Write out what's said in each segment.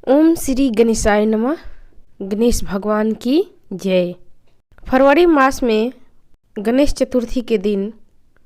ओम श्री गणेशाय नमः। गणेश भगवान की जय। फरवरी मास में गणेश चतुर्थी के दिन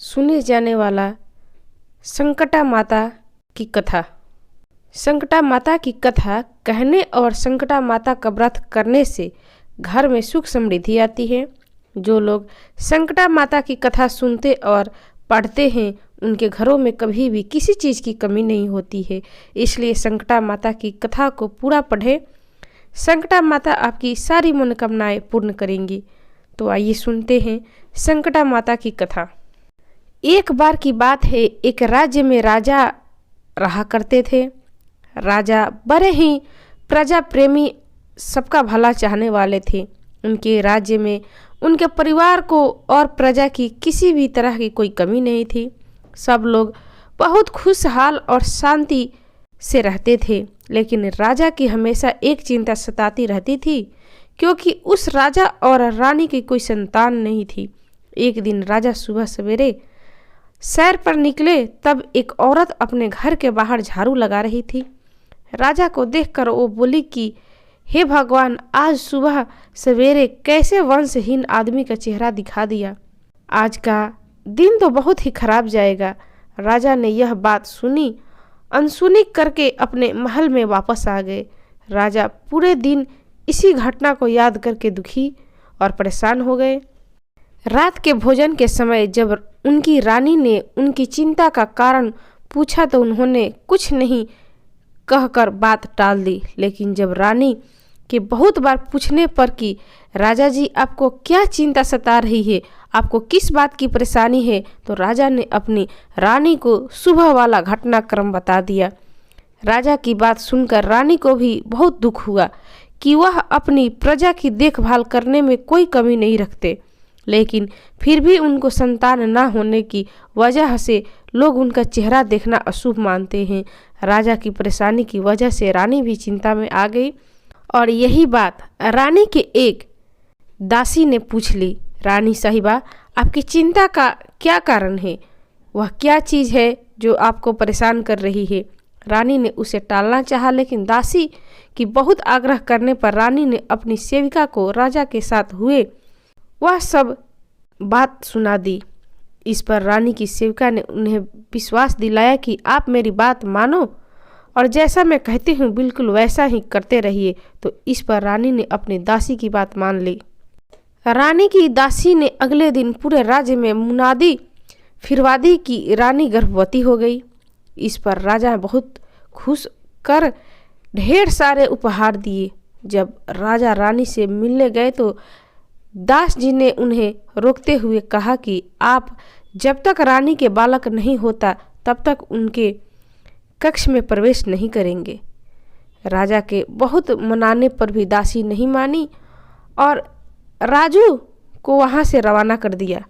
सुने जाने वाला संकटा माता की कथा। संकटा माता की कथा कहने और संकटा माता का व्रत करने से घर में सुख समृद्धि आती है। जो लोग संकटा माता की कथा सुनते और पढ़ते हैं उनके घरों में कभी भी किसी चीज़ की कमी नहीं होती है। इसलिए संकटा माता की कथा को पूरा पढ़ें। संकटा माता आपकी सारी मनोकामनाएं पूर्ण करेंगी। तो आइए सुनते हैं संकटा माता की कथा। एक बार की बात है, एक राज्य में राजा रहा करते थे। राजा बड़े ही प्रजा प्रेमी, सबका भला चाहने वाले थे। उनके राज्य में उनके परिवार को और प्रजा की किसी भी तरह की कोई कमी नहीं थी। सब लोग बहुत खुशहाल और शांति से रहते थे। लेकिन राजा की हमेशा एक चिंता सताती रहती थी, क्योंकि उस राजा और रानी की कोई संतान नहीं थी। एक दिन राजा सुबह सवेरे सैर पर निकले, तब एक औरत अपने घर के बाहर झाड़ू लगा रही थी। राजा को देखकर वो बोली कि हे भगवान, आज सुबह सवेरे कैसे वंशहीन आदमी का चेहरा दिखा दिया। आज का दिन तो बहुत ही खराब जाएगा। राजा ने यह बात सुनी, अनसुनी करके अपने महल में वापस आ गए। राजा पूरे दिन इसी घटना को याद करके दुखी और परेशान हो गए। रात के भोजन के समय जब उनकी रानी ने उनकी चिंता का कारण पूछा तो उन्होंने कुछ नहीं कहकर बात टाल दी। लेकिन जब रानी के बहुत बार पूछने पर कि राजा जी, आपको क्या चिंता सता रही है, आपको किस बात की परेशानी है, तो राजा ने अपनी रानी को सुबह वाला घटनाक्रम बता दिया। राजा की बात सुनकर रानी को भी बहुत दुख हुआ कि वह अपनी प्रजा की देखभाल करने में कोई कमी नहीं रखते, लेकिन फिर भी उनको संतान न होने की वजह से लोग उनका चेहरा देखना अशुभ मानते हैं। राजा की परेशानी की वजह से रानी भी चिंता में आ गई और यही बात रानी के एक दासी ने पूछ ली। रानी साहिबा, आपकी चिंता का क्या कारण है? वह क्या चीज़ है जो आपको परेशान कर रही है? रानी ने उसे टालना चाहा, लेकिन दासी की बहुत आग्रह करने पर रानी ने अपनी सेविका को राजा के साथ हुए वह सब बात सुना दी। इस पर रानी की सेविका ने उन्हें विश्वास दिलाया कि आप मेरी बात मानो और जैसा मैं कहती हूँ बिल्कुल वैसा ही करते रहिए। तो इस पर रानी ने अपनी दासी की बात मान ली। रानी की दासी ने अगले दिन पूरे राज्य में मुनादी फिरवा दी कि रानी गर्भवती हो गई। इस पर राजा बहुत खुश कर ढेर सारे उपहार दिए। जब राजा रानी से मिलने गए तो दास जी ने उन्हें रोकते हुए कहा कि आप जब तक रानी के बालक नहीं होता तब तक उनके कक्ष में प्रवेश नहीं करेंगे। राजा के बहुत मनाने पर भी दासी नहीं मानी और राजू को वहां से रवाना कर दिया।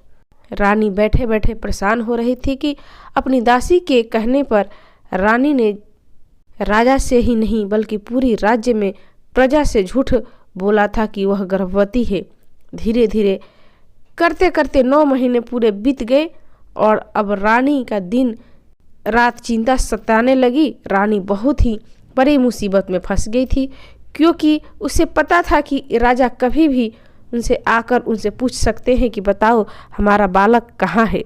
रानी बैठे बैठे परेशान हो रही थी कि अपनी दासी के कहने पर रानी ने राजा से ही नहीं बल्कि पूरी राज्य में प्रजा से झूठ बोला था कि वह गर्भवती है। धीरे धीरे करते करते 9 महीने पूरे बीत गए और अब रानी का दिन रात चिंता सताने लगी। रानी बहुत ही बड़ी मुसीबत में फंस गई थी, क्योंकि उसे पता था कि राजा कभी भी उनसे आकर उनसे पूछ सकते हैं कि बताओ हमारा बालक कहाँ है।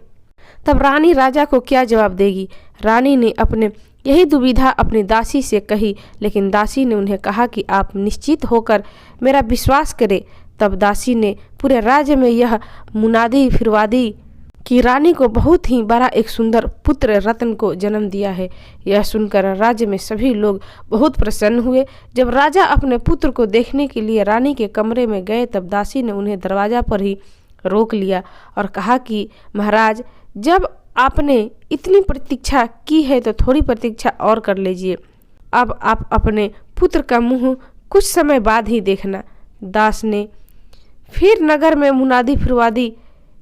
तब रानी राजा को क्या जवाब देगी? रानी ने अपने यही दुविधा अपनी दासी से कही, लेकिन दासी ने उन्हें कहा कि आप निश्चित होकर मेरा विश्वास करें। तब दासी ने पूरे राज्य में यह मुनादी फिरवा दी कि रानी को बहुत ही बड़ा एक सुंदर पुत्र रत्न को जन्म दिया है। यह सुनकर राज्य में सभी लोग बहुत प्रसन्न हुए। जब राजा अपने पुत्र को देखने के लिए रानी के कमरे में गए तब दासी ने उन्हें दरवाजा पर ही रोक लिया और कहा कि महाराज, जब आपने इतनी प्रतीक्षा की है तो थोड़ी प्रतीक्षा और कर लीजिए। अब आप अपने पुत्र का मुँह कुछ समय बाद ही देखना। दास ने फिर नगर में मुनादी फिरवा दी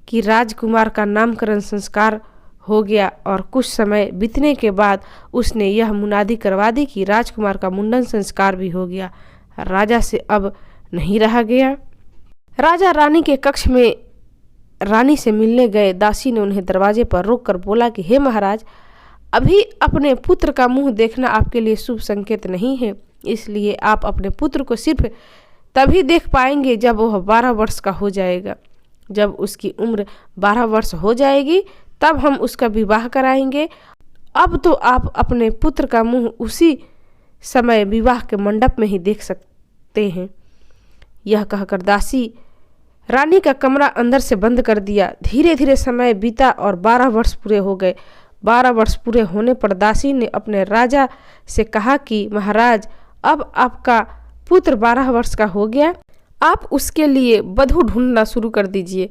कि राजकुमार का नामकरण संस्कार हो गया और कुछ समय बीतने के बाद उसने यह मुनादी करवा दी कि राजकुमार का मुंडन संस्कार भी हो गया। राजा से अब नहीं रहा गया। राजा रानी के कक्ष में रानी से मिलने गए। दासी ने उन्हें दरवाजे पर रोककर बोला कि हे महाराज, अभी अपने पुत्र का मुंह देखना आपके लिए शुभ संकेत नहीं है। इसलिए आप अपने पुत्र को सिर्फ तभी देख पाएंगे जब वह 12 वर्ष का हो जाएगा। जब उसकी उम्र 12 वर्ष हो जाएगी तब हम उसका विवाह कराएंगे। अब तो आप अपने पुत्र का मुंह उसी समय विवाह के मंडप में ही देख सकते हैं। यह कहकर दासी रानी का कमरा अंदर से बंद कर दिया। धीरे धीरे समय बीता और 12 वर्ष पूरे हो गए। 12 वर्ष पूरे होने पर दासी ने अपने राजा से कहा कि महाराज, अब आपका पुत्र 12 वर्ष का हो गया, आप उसके लिए वधू ढूंढना शुरू कर दीजिए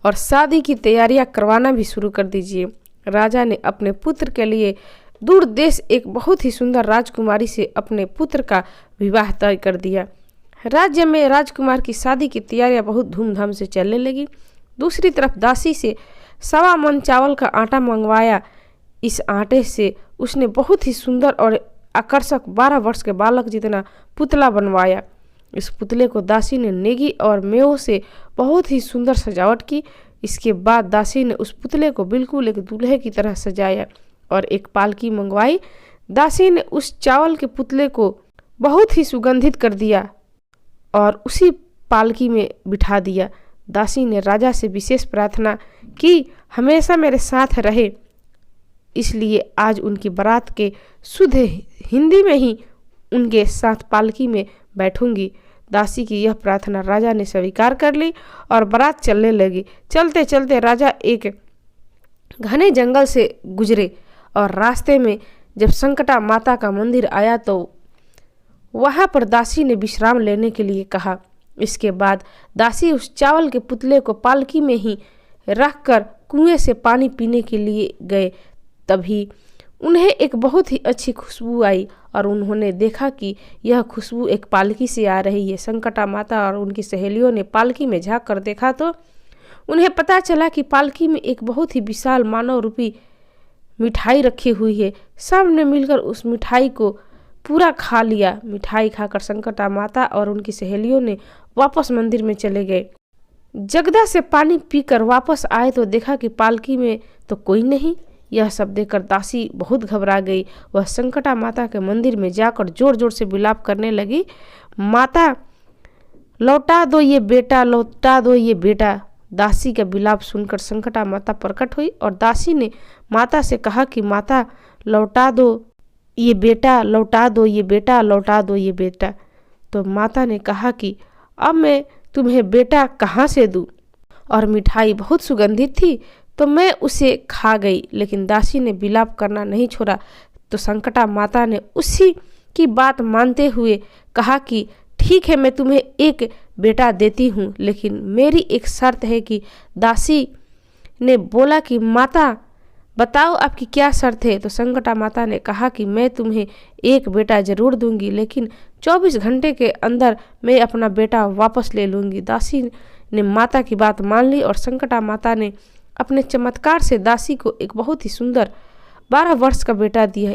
और शादी की तैयारियां करवाना भी शुरू कर दीजिए। राजा ने अपने पुत्र के लिए दूर देश एक बहुत ही सुंदर राजकुमारी से अपने पुत्र का विवाह तय कर दिया। राज्य में राजकुमार की शादी की तैयारियां बहुत धूमधाम से चलने लगी। दूसरी तरफ दासी से 1.25 मन चावल का आटा मंगवाया। इस आटे से उसने बहुत ही सुंदर और आकर्षक 12 वर्ष के बालक जितना पुतला बनवाया। इस पुतले को दासी ने नेगी और मेवों से बहुत ही सुंदर सजावट की। इसके बाद दासी ने उस पुतले को बिल्कुल एक दूल्हे की तरह सजाया और एक पालकी मंगवाई। दासी ने उस चावल के पुतले को बहुत ही सुगंधित कर दिया और उसी पालकी में बिठा दिया। दासी ने राजा से विशेष प्रार्थना की, हमेशा मेरे साथ रहे। इसलिए आज उनकी बारात के शुद्ध हिंदी में ही उनके साथ पालकी में बैठूंगी। दासी की यह प्रार्थना राजा ने स्वीकार कर ली और बारात चलने लगी। चलते चलते राजा एक घने जंगल से गुजरे और रास्ते में जब संकटा माता का मंदिर आया तो वहां पर दासी ने विश्राम लेने के लिए कहा। इसके बाद दासी उस चावल के पुतले को पालकी में ही रखकर कुएं से पानी पीने के लिए गए। तभी उन्हें एक बहुत ही अच्छी खुशबू आई और उन्होंने देखा कि यह खुशबू एक पालकी से आ रही है। संकटा माता और उनकी सहेलियों ने पालकी में झांक कर देखा तो उन्हें पता चला कि पालकी में एक बहुत ही विशाल मानव रूपी मिठाई रखी हुई है। सब ने मिलकर उस मिठाई को पूरा खा लिया। मिठाई खाकर संकटा माता और उनकी सहेलियों ने वापस मंदिर में चले गए। जगदा से पानी पीकर वापस आए तो देखा कि पालकी में तो कोई नहीं। यह सब देखकर दासी बहुत घबरा गई। वह संकटा माता के मंदिर में जाकर जोर जोर से विलाप करने लगी, माता लौटा दो ये बेटा, लौटा दो ये बेटा। दासी का विलाप सुनकर संकटा माता प्रकट हुई और दासी ने माता से कहा कि माता लौटा दो ये बेटा, लौटा दो ये बेटा, लौटा दो ये बेटा। तो माता ने कहा कि अब मैं तुम्हें बेटा कहाँ से दूं? और मिठाई बहुत सुगंधित थी तो मैं उसे खा गई। लेकिन दासी ने विलाप करना नहीं छोड़ा। तो संकटा माता ने उसी की बात मानते हुए कहा कि ठीक है, मैं तुम्हें एक बेटा देती हूँ, लेकिन मेरी एक शर्त है। कि दासी ने बोला कि माता बताओ आपकी क्या शर्त है? तो संकटा माता ने कहा कि मैं तुम्हें एक बेटा जरूर दूंगी, लेकिन 24 घंटे के अंदर मैं अपना बेटा वापस ले लूंगी। दासी ने माता की बात मान ली और संकटा माता ने अपने चमत्कार से दासी को एक बहुत ही सुंदर 12 वर्ष का बेटा दिया।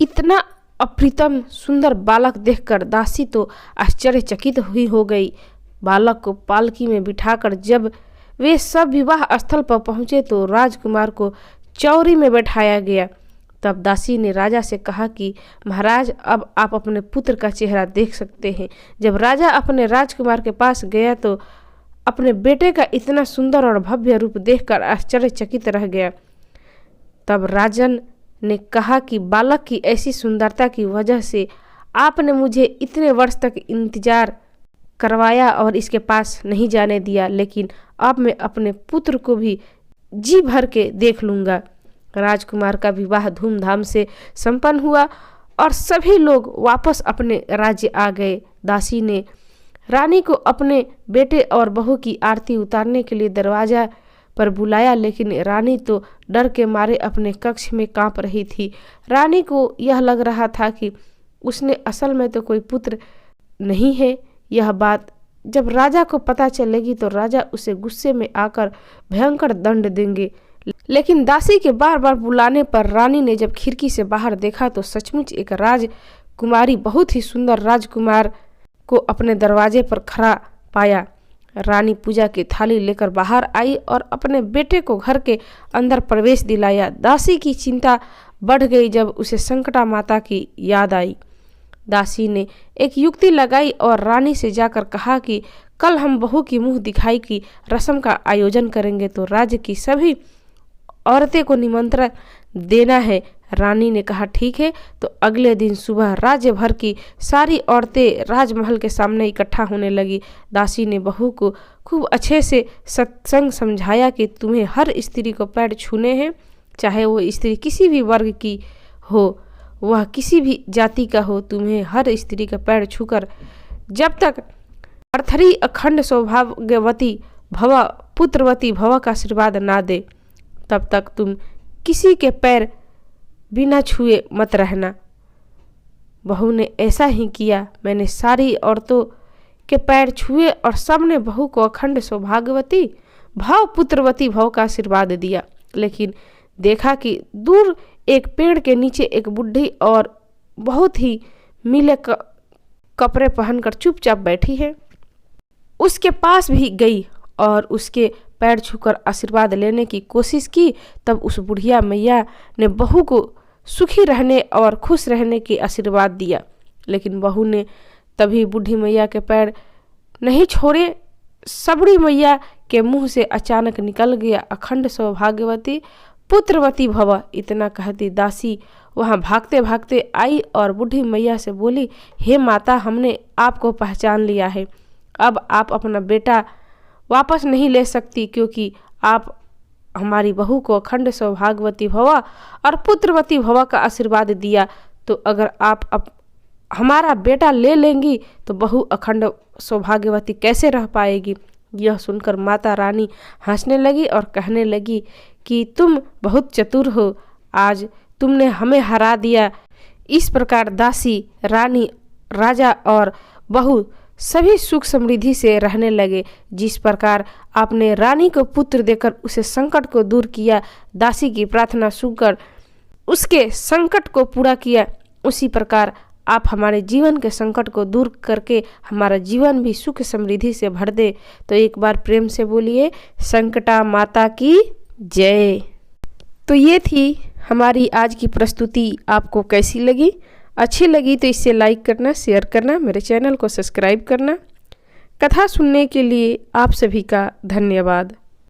इतना अप्रितम सुंदर बालक देखकर दासी तो आश्चर्यचकित हुई हो गई। बालक को पालकी में बिठाकर जब वे सब विवाह स्थल पर पहुंचे तो राजकुमार को चौरी में बैठाया गया। तब दासी ने राजा से कहा कि महाराज, अब आप अपने पुत्र का चेहरा देख सकते हैं। जब राजा अपने राजकुमार के पास गया तो अपने बेटे का इतना सुंदर और भव्य रूप देखकर आश्चर्यचकित रह गया। तब राजन ने कहा कि बालक की ऐसी सुंदरता की वजह से आपने मुझे इतने वर्ष तक इंतजार करवाया और इसके पास नहीं जाने दिया, लेकिन अब मैं अपने पुत्र को भी जी भर के देख लूँगा। राजकुमार का विवाह धूमधाम से संपन्न हुआ और सभी लोग वापस अपने राज्य आ गए। दासी ने रानी को अपने बेटे और बहू की आरती उतारने के लिए दरवाजा पर बुलाया, लेकिन रानी तो डर के मारे अपने कक्ष में कांप रही थी। रानी को यह लग रहा था कि उसने असल में तो कोई पुत्र नहीं है। यह बात जब राजा को पता चलेगी तो राजा उसे गुस्से में आकर भयंकर दंड देंगे। लेकिन दासी के बार बार बुलाने पर रानी ने जब खिड़की से बाहर देखा तो सचमुच एक राजकुमारी, बहुत ही सुंदर राजकुमार को अपने दरवाजे पर खड़ा पाया। रानी पूजा की थाली लेकर बाहर आई और अपने बेटे को घर के अंदर प्रवेश दिलाया। दासी की चिंता बढ़ गई जब उसे संकटा माता की याद आई। दासी ने एक युक्ति लगाई और रानी से जाकर कहा कि कल हम बहू की मुंह दिखाई की रस्म का आयोजन करेंगे, तो राज्य की सभी औरतें को निमंत्रण देना है। रानी ने कहा ठीक है। तो अगले दिन सुबह राज्य भर की सारी औरतें राजमहल के सामने इकट्ठा होने लगी। दासी ने बहू को खूब अच्छे से सत्संग समझाया कि तुम्हें हर स्त्री को पैर छूने हैं, चाहे वो स्त्री किसी भी वर्ग की हो, वह किसी भी जाति का हो, तुम्हें हर स्त्री का पैर छूकर जब तक अर्थरी अखंड सौभाग्यवती भव पुत्रवती भव का आशीर्वाद ना दे तब तक तुम किसी के पैर बिना छुए मत रहना। बहू ने ऐसा ही किया। मैंने सारी औरतों के पैर छुए और सबने बहू को अखंड सौभाग्यवती भव पुत्रवती भव का आशीर्वाद दिया। लेकिन देखा कि दूर एक पेड़ के नीचे एक बुढ़ी और बहुत ही मीले कपड़े पहनकर चुपचाप बैठी है। उसके पास भी गई और उसके पैर छूकर आशीर्वाद लेने की कोशिश की। तब उस बुढ़िया मैया ने बहू को सुखी रहने और खुश रहने की आशीर्वाद दिया। लेकिन बहू ने तभी बूढ़ी मैया के पैर नहीं छोड़े। सबड़ी मैया के मुंह से अचानक निकल गया अखंड सौभाग्यवती पुत्रवती भव। इतना कहती दासी वहां भागते भागते आई और बूढ़ी मैया से बोली, हे माता, हमने आपको पहचान लिया है। अब आप अपना बेटा वापस नहीं ले सकती, क्योंकि आप हमारी बहू को अखंड सौभाग्यवती भव और पुत्रवती भव का आशीर्वाद दिया। तो अगर आप हमारा बेटा ले लेंगी तो बहू अखंड सौभाग्यवती कैसे रह पाएगी। यह सुनकर माता रानी हंसने लगी और कहने लगी कि तुम बहुत चतुर हो, आज तुमने हमें हरा दिया। इस प्रकार दासी, रानी, राजा और बहू सभी सुख समृद्धि से रहने लगे। जिस प्रकार आपने रानी को पुत्र देकर उसे संकट को दूर किया, दासी की प्रार्थना सुनकर उसके संकट को पूरा किया, उसी प्रकार आप हमारे जीवन के संकट को दूर करके हमारा जीवन भी सुख समृद्धि से भर दे। तो एक बार प्रेम से बोलिए, संकटा माता की जय। तो ये थी हमारी आज की प्रस्तुति। आपको कैसी लगी? अच्छी लगी तो इसे लाइक करना, शेयर करना, मेरे चैनल को सब्सक्राइब करना। कथा सुनने के लिए आप सभी का धन्यवाद।